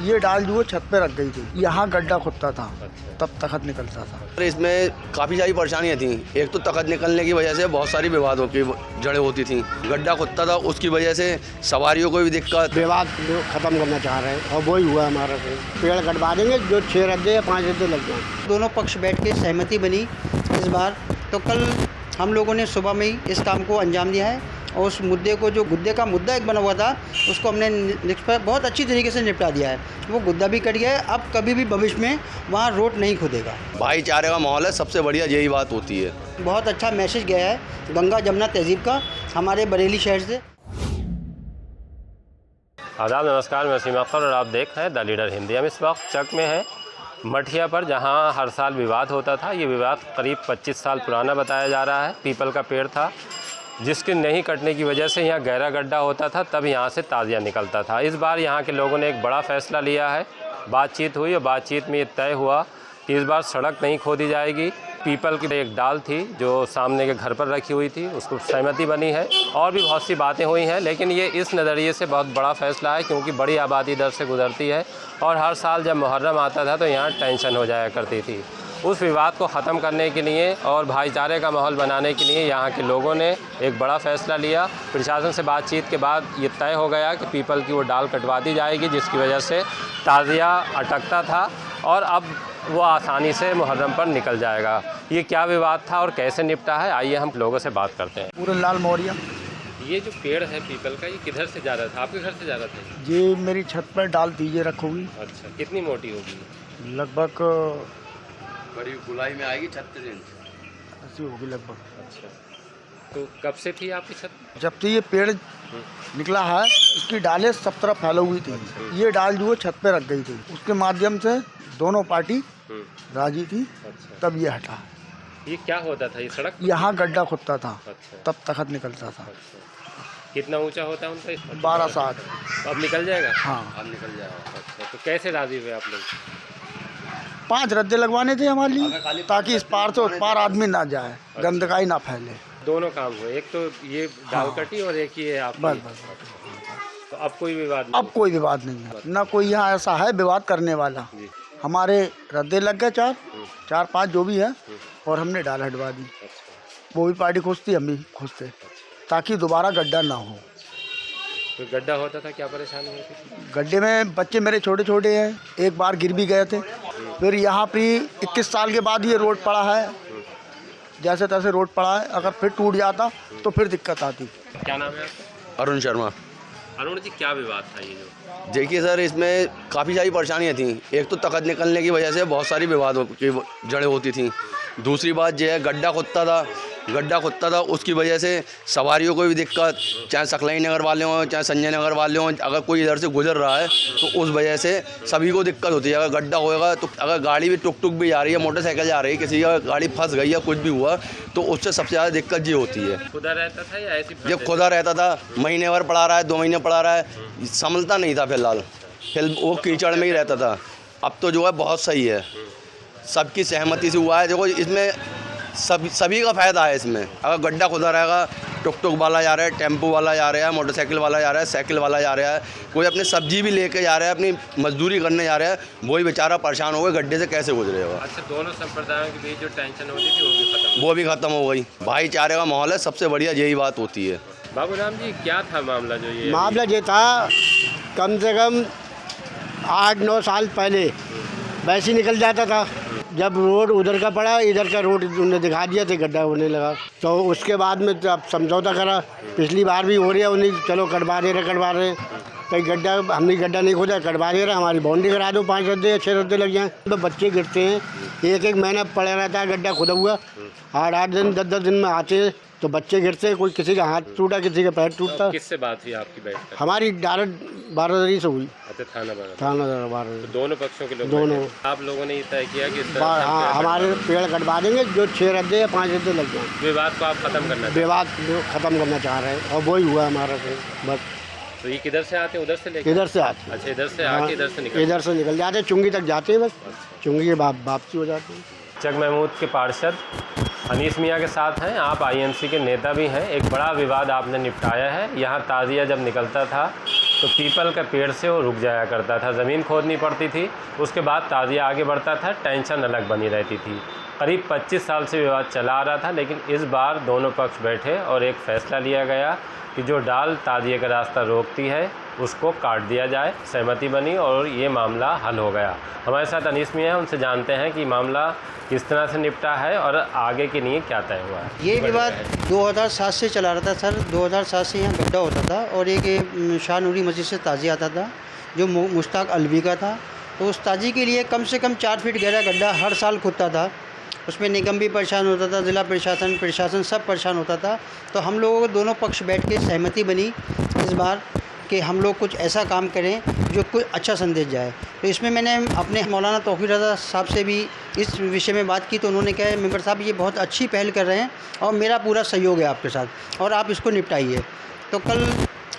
ये डाल जो छत पे रख गई थी, यहाँ गड्ढा खुदता था, तब तखत निकलता था। इसमें काफ़ी सारी परेशानियाँ थी। एक तो तखत निकलने की वजह से बहुत सारी विवादों की जड़ें होती थी। गड्ढा खुदता था, उसकी वजह से सवारियों को भी दिक्कत। विवाद खत्म करना चाह रहे हैं और वही हुआ हमारा। पेड़ कटवा देंगे, जो 6 रद्दे या 5 रद्दे लग जाए। दोनों पक्ष बैठ के सहमति बनी इस बार। तो कल हम लोगों ने सुबह में ही इस काम को अंजाम दिया है और उस मुद्दे को, जो गुद्दे का मुद्दा एक बना हुआ था, उसको हमने बहुत अच्छी तरीके से निपटा दिया है। वो गुद्दा भी कट गया है। अब कभी भी भविष्य में वहाँ रोड नहीं खुदेगा। भाईचारे का माहौल है, सबसे बढ़िया यही बात होती है। बहुत अच्छा मैसेज गया है गंगा जमुना तहजीब का हमारे बरेली शहर से। आदाब, नमस्कार, मैं वसीम अख्तर और आप देख रहे हैं द लीडर हिंदी। हम इस वक्त चक में हैं, मठिया पर, जहां हर साल विवाद होता था। ये विवाद करीब 25 साल पुराना बताया जा रहा है। पीपल का पेड़ था जिसके नहीं कटने की वजह से यहाँ गहरा गड्ढा होता था, तब यहाँ से ताज़िया निकलता था। इस बार यहाँ के लोगों ने एक बड़ा फ़ैसला लिया है। बातचीत हुई और बातचीत में ये तय हुआ कि इस बार सड़क नहीं खोदी जाएगी। पीपल की एक डाल थी जो सामने के घर पर रखी हुई थी, उसको सहमति बनी है। और भी बहुत सी बातें हुई हैं, लेकिन ये इस नज़रिए से बहुत बड़ा फ़ैसला है क्योंकि बड़ी आबादी इधर से गुजरती है और हर साल जब मुहर्रम आता था तो यहाँ टेंशन हो जाया करती थी। उस विवाद को ख़त्म करने के लिए और भाईचारे का माहौल बनाने के लिए यहाँ के लोगों ने एक बड़ा फ़ैसला लिया। प्रशासन से बातचीत के बाद ये तय हो गया कि पीपल की वो डाल कटवा दी जाएगी, जिसकी वजह से ताज़िया अटकता था और अब वो आसानी से मुहर्रम पर निकल जाएगा। ये क्या विवाद था और कैसे निपटा है, आइए हम लोगों से बात करते हैं। पूरन लाल मौर्य। ये जो पेड़ है पीपल का, ये किधर से जा रहा था? आपके घर से जा रहा था? ये मेरी छत पर डाल दीजिए रखोगी। अच्छा, कितनी मोटी होगी? लगभग बड़ी गुलाई में आएगी 36 इंच ऐसी होगी लगभग। अच्छा, तो कब से थी आपकी छत? जब से ये पेड़ निकला है, इसकी डालें सब तरफ फैली हुई थी। ये डाल जो छत पे रख गई थी, उसके माध्यम से दोनों पार्टी राजी थी। अच्छा, तब ये हटा। ये क्या होता था? ये सड़क यहाँ गड्ढा खुदता था, अच्छा, तब तखत निकलता था। अच्छा। कितना ऊंचा होता है उनका? 12 साल। अब निकल जाएगा? हाँ, अब निकल जाएगा। अच्छा, तो कैसे राजी हुए आप लोग? 5 रद्दे लगवाने थे हमारे लिए, ताकि इस पार से उस पार आदमी ना जाए, गंदगाई ना फैले। दोनों काम हुए, एक तो ये डाल हाँ। कटी और एक ये आप। बस बस। तो अब कोई विवाद नहीं? अब कोई विवाद नहीं है, ना कोई यहाँ ऐसा है विवाद करने वाला। जी। हमारे रद्दे लग गए 4-5 जो भी है, और हमने डाल हटवा दी। अच्छा, वो भी पार्टी खुश थी, हम भी खुश थे, ताकि दोबारा गड्ढा ना हो। तो गड्ढा होता था, क्या परेशानी होती थी? गड्ढे में बच्चे मेरे छोटे छोटे हैं, एक बार गिर भी गए थे। फिर यहाँ पे 21 साल के बाद ये रोड पड़ा है, जैसे तैसे रोड पड़ा है। अगर फिर टूट जाता तो फिर दिक्कत आती। क्या नाम है आपका? अरुण शर्मा। अरुण जी, क्या विवाद था ये जो? देखिए सर, इसमें काफ़ी सारी परेशानियाँ थी। एक तो तखत निकलने की वजह से बहुत सारी विवादों की जड़ें होती थी। दूसरी बात यह है, गड्ढा खुदता था, उसकी वजह से सवारियों को भी दिक्कत, चाहे सकलाई नगर वाले हों, चाहे संजय नगर वाले हों। अगर कोई इधर से गुजर रहा है तो उस वजह से सभी को दिक्कत होती है। अगर गड्ढा होएगा तो अगर गाड़ी भी टुक भी जा रही है, मोटरसाइकिल जा रही है, किसी का गाड़ी फंस गई या कुछ भी हुआ तो उससे सबसे ज़्यादा दिक्कत ये होती है। खुदा रहता था या ऐसी? जब खुदा रहता था, महीने भर पड़ा रहा है, 2 महीने पड़ा रहा है, संभलता नहीं था। फिलहाल वो कीचड़ में ही रहता था। अब तो जो है बहुत सही है, सबकी सहमति से हुआ है। देखो, इसमें सभी का फ़ायदा है। इसमें अगर गड्ढा खुदा रहेगा, टुक वाला जा रहा है, टेम्पो वाला जा रहा है, मोटरसाइकिल वाला जा रहा है, साइकिल वाला जा रहा है, कोई अपनी सब्जी भी लेके जा रहा है, अपनी मजदूरी करने जा रहा है, वही बेचारा परेशान हो गए, गड्ढे से कैसे गुजरेगा। अच्छा, दोनों संप्रदायों के बीच जो टेंशन होती थी वो भी ख़त्म हो गई। भाईचारे का माहौल है, सबसे बढ़िया यही बात होती है। बाबूराम जी, क्या था मामला? जो ये मामला ये था, कम से कम 8-9 साल पहले वैसे ही निकल जाता था। जब रोड उधर का पड़ा, इधर का रोड उन्होंने दिखा दिया तो गड्ढा होने लगा। तो उसके बाद में अब समझौता करा, पिछली बार भी हो रही है, उन्हें चलो कटवा दे रहे। कहीं गड्ढा, हमने गड्ढा नहीं खोदा, कटवा दे रहा, हमारी बाउंड्री करा दो, 5 रद्दे या 6 रद्दे लग जाएँ। तो बच्चे गिरते हैं, एक महीना पड़ा रहता है गड्ढा खुदा हुआ। 8-8 दिन 10-10 दिन में आते हैं तो बच्चे गिरते हैं, कोई किसी का हाथ टूटा, किसी का पैर टूटता। किससे बात हुई आपकी बैठ कर? हमारी डायरेक्ट बारादरी से हुई। अच्छा, थाना बारादरी। तो दोनों पक्षों के लोग दोनों। आप लोगों ने ये तय किया कि हाँ, हमारे पेड़ कटवा देंगे, जो 6 रद्दे या 5 रद्दे लग जाए। विवाद को आप खत्म करना? विवाद खत्म करना चाह रहे हैं और वही हुआ हमारा। बस। तो ये किधर से आते हैं? उधर से लेके? इधर से आते। अच्छा, इधर से आके इधर से निकल जाते हैं, चुंगी तक जाते हैं, बस चुंगी के वापसी हो जाती है। चक महमूद के पार्षद अनीस मियाँ के साथ हैं, आप आईएमसी के नेता भी हैं। एक बड़ा विवाद आपने निपटाया है। यहाँ ताज़िया जब निकलता था तो पीपल के पेड़ से वो रुक जाया करता था, ज़मीन खोदनी पड़ती थी, उसके बाद ताज़िया आगे बढ़ता था, टेंशन अलग बनी रहती थी। करीब 25 साल से विवाद चला आ रहा था, लेकिन इस बार दोनों पक्ष बैठे और एक फ़ैसला लिया गया कि जो डाल ताज़िए का रास्ता रोकती है उसको काट दिया जाए। सहमति बनी और ये मामला हल हो गया। हमारे साथ अनीस मियाँ, उनसे जानते हैं कि मामला किस तरह से निपटा है और आगे के लिए क्या तय हुआ है। ये विवाद 2007 से चला रहा था सर। 2007 से यहाँ गड्ढा होता था और एक शाह नूरी मस्जिद से ताज़िया आता था जो मुश्ताक अलवी का था। तो उस ताज़ी के लिए कम से कम 4 फीट गहरा गड्ढा हर साल खुदता था। उसमें निगम भी परेशान होता था, ज़िला प्रशासन सब परेशान होता था। तो हम लोगों को दोनों पक्ष बैठ के सहमति बनी इस बार कि हम लोग कुछ ऐसा काम करें जो कुछ अच्छा संदेश जाए। तो इसमें मैंने अपने मौलाना तौक़ीर रज़ा साहब से भी इस विषय में बात की, तो उन्होंने कहा मेंबर साहब ये बहुत अच्छी पहल कर रहे हैं और मेरा पूरा सहयोग है आपके साथ और आप इसको निपटाइए। तो कल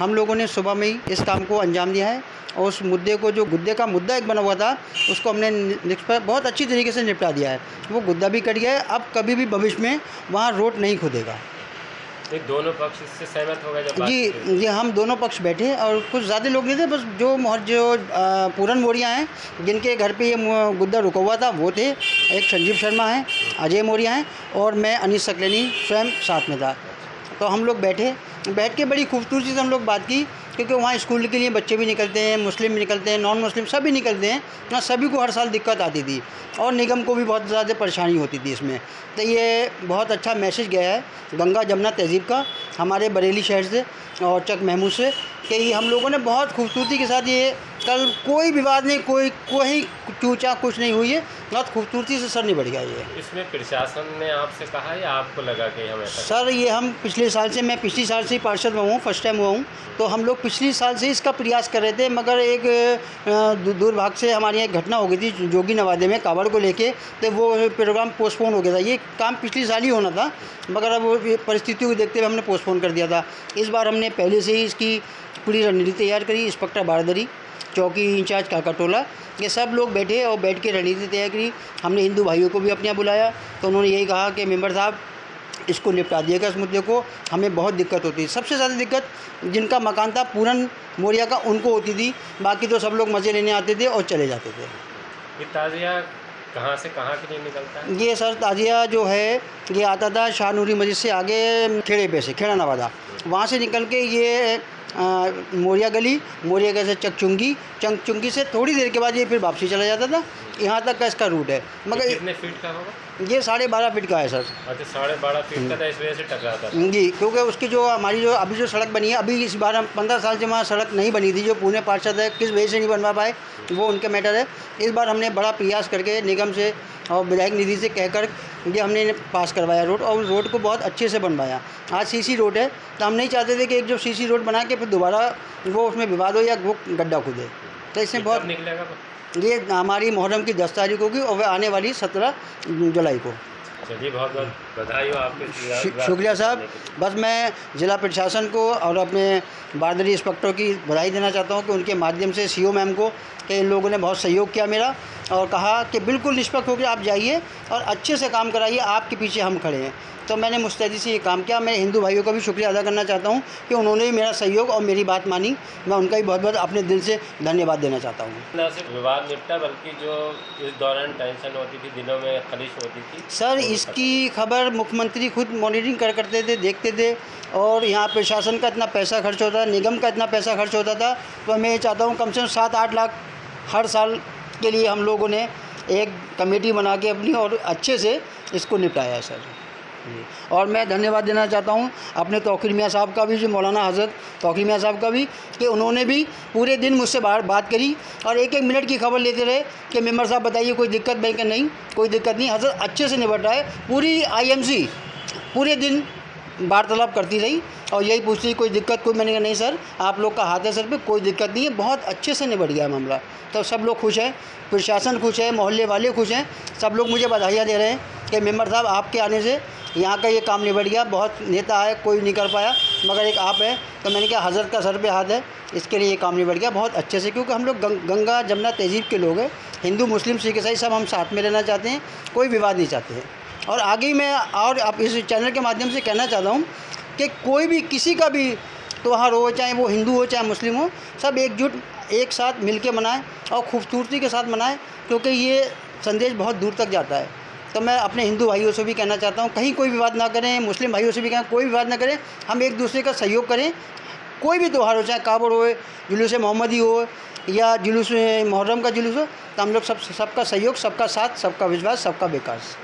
हम लोगों ने सुबह में ही इस काम को अंजाम दिया है और उस मुद्दे को, जो गुद्दे का मुद्दा एक बना हुआ था, उसको हमने बहुत अच्छी तरीके से निपटा दिया है। वो गुद्दा भी कट गया है। अब कभी भी भविष्य में वहाँ रोड नहीं खुदेगा। एक दोनों पक्ष इससे सहमत हो गए जब जी, हम दोनों पक्ष बैठे और कुछ ज़्यादा लोग नहीं थे, बस जो पूरन मोरिया हैं जिनके घर पे ये गुद्दा रुका हुआ था वो थे। एक संजीव शर्मा हैं, अजय मोरिया हैं और मैं अनीस सकलेनी स्वयं साथ में था। तो हम लोग बैठ के बड़ी खूबसूरती से हम लोग बात की, क्योंकि वहाँ स्कूल के लिए बच्चे भी निकलते हैं, मुस्लिम भी निकलते हैं, नॉन मुस्लिम सभी निकलते हैं ना। सभी को हर साल दिक्कत आती थी और निगम को भी बहुत ज़्यादा परेशानी होती थी इसमें। तो ये बहुत अच्छा मैसेज गया है गंगा जमुना तहज़ीब का हमारे बरेली शहर से और चक महमूद से, कि ये हम लोगों ने बहुत खूबसूरती के साथ ये कल कोई विवाद नहीं, कोई चूचा कुछ नहीं हुई है, बहुत खूबसूरती से सर निबट गया ये। इसमें प्रशासन ने आपसे कहा या आपको लगा कि हम ऐसा सर ये हम पिछले साल से, मैं पिछली साल से ही पार्षद हुआ हूँ, फर्स्ट टाइम हुआ हूँ। तो हम लोग पिछली साल से इसका प्रयास कर रहे थे, मगर एक दुर्भाग्य से हमारे यहाँ एक घटना हो गई थी जोगी नवादे में कावड़ को लेके, तो वो प्रोग्राम पोस्टपोन हो गया था। ये काम पिछली साल ही होना था, मगर अब परिस्थितियों को देखते हुए हमने पोस्टपोन कर दिया था। इस बार हमने पहले से ही इसकी पूरी रणनीति तैयार करी। इंस्पेक्टर बारदरी, चौकी इंचार्ज काकाटोला, ये सब लोग बैठे और बैठ के रणनीति तैयार करी। हमने हिंदू भाइयों को भी अपने यहाँ बुलाया, तो उन्होंने यही कहा कि मेंबर साहब इसको निपटा दिएगा इस मुद्दे को, हमें बहुत दिक्कत होती है। सबसे ज़्यादा दिक्कत जिनका मकान था पूरन मोरिया का, उनको होती थी, बाकी तो सब लोग मज़े लेने आते थे और चले जाते थे। ये ताज़िया कहाँ से कहाँ के लिए निकलता है? ये सर ताज़िया जो है ये आता था शाह नूरी मस्जिद से आगे खेड़े पे से, खेड़ा नवादा, वहाँ से निकल के ये मोरिया गली, मोरिया गली से चंगचुंगी से थोड़ी देर के बाद ये फिर वापसी चला जाता था। यहाँ तक का इसका रूट है। मगर कितने फीट का होगा? ये 12.5 फीट का है सर। अच्छा, 12.5 फीट का था, इस वजह से टकराता था जी, क्योंकि उसकी जो हमारी जो अभी जो सड़क बनी है, अभी इस बार हम 15 साल से वहाँ सड़क नहीं बनी थी, जो पुणे पार्षद है किस वजह से नहीं बनवा पाए वो उनके मैटर है। इस बार हमने बड़ा प्रयास करके निगम से और विधायक निधि से कहकर ये हमने पास करवाया रोड, और रोड को बहुत अच्छे से बनवाया। आज सीसी रोड है, तो हम नहीं चाहते थे कि एक जो सीसी रोड बना के फिर दोबारा वो उसमें विवाद हो या वो गड्ढा खुदे। तो इसमें बहुत निकलेगा। ये हमारी मुहर्रम की 10 तारीख होगी और वह आने वाली 17 जुलाई को। चलिए, बहुत बहुत बधाई हो आपके। शुक्रिया साहब। बस मैं ज़िला प्रशासन को और अपने बारदरी इंस्पेक्टर की बधाई देना चाहता हूँ कि उनके माध्यम से सीओ मैम को, कि इन लोगों ने बहुत सहयोग किया मेरा और कहा कि बिल्कुल निष्पक्ष होकर आप जाइए और अच्छे से काम कराइए, आपके पीछे हम खड़े हैं। तो मैंने मुस्तैदी से ये काम किया। मैं हिंदू भाइयों का भी शुक्रिया अदा करना चाहता हूँ कि उन्होंने भी मेरा सहयोग और मेरी बात मानी। मैं उनका भी बहुत बहुत अपने दिल से धन्यवाद देना चाहता हूँ। न सिर्फ विवाद निपटा, बल्कि जो इस दौरान टेंशन होती थी, दिनों में खलिश होती थी सर, इसकी खबर मुख्यमंत्री खुद मॉनिटरिंग करते थे, देखते थे। और यहाँ प्रशासन का इतना पैसा खर्च होता, निगम का इतना पैसा खर्च होता था, तो मैं ये चाहता हूँ कम से कम 7-8 लाख हर साल के लिए हम लोगों ने एक कमेटी बना के अपनी और अच्छे से इसको निपटाया है सर। और मैं धन्यवाद देना चाहता हूँ अपने तौक़ीर मियाँ साहब का भी, जो मौलाना हज़रत तौक़ीर मियाँ साहब का भी, कि उन्होंने भी पूरे दिन मुझसे बात करी और एक मिनट की खबर लेते रहे कि मेंबर साहब बताइए कोई दिक्कत। मैं कि नहीं, कोई दिक्कत नहीं, हज़रत अच्छे से निपट रहा है। पूरी आईएमसी पूरे दिन वार्तालाप करती रही और यही पूछती रही कोई दिक्कत कोई। मैंने कहा नहीं सर, आप लोग का हाथ है सर पे, कोई दिक्कत नहीं है, बहुत अच्छे से निपट गया मामला। तो सब लोग खुश हैं, प्रशासन खुश है, मोहल्ले वाले खुश हैं, सब लोग मुझे बधाइयाँ दे रहे हैं कि मेंबर साहब आपके आने से यहाँ का ये काम निबट गया। बहुत नेता आए, कोई नहीं कर पाया, मगर एक आप है। तो मैंने कहा हज़रत का सर पे हाथ है, इसके लिए ये काम निबट गया बहुत अच्छे से। क्योंकि हम लोग गंगा जमुना तहज़ीब के लोग हैं, हिंदू मुस्लिम सिख ईसाई सब हम साथ में रहना चाहते हैं, कोई विवाद नहीं चाहते हैं। और आगे मैं और आप इस चैनल के माध्यम से कहना चाहता हूँ कि कोई भी किसी का भी त्यौहार हो, चाहे वो हिंदू हो चाहे मुस्लिम हो, सब एकजुट एक साथ मिल के मनाएँ और खूबसूरती के साथ मनाएँ, क्योंकि ये संदेश बहुत दूर तक जाता है। तो मैं अपने हिंदू भाइयों से भी कहना चाहता हूँ, कहीं कोई विवाद ना करें, मुस्लिम भाइयों से भी कहें कोई विवाद ना करें, हम एक दूसरे का सहयोग करें। कोई भी त्यौहार हो, चाहे कावड़ हो, जुलूस मोहम्मदी हो या जुलूस मुहर्रम का जुलूस हो, तो हम लोग सबका सहयोग, सबका साथ, सबका विश्वास, सबका विकास।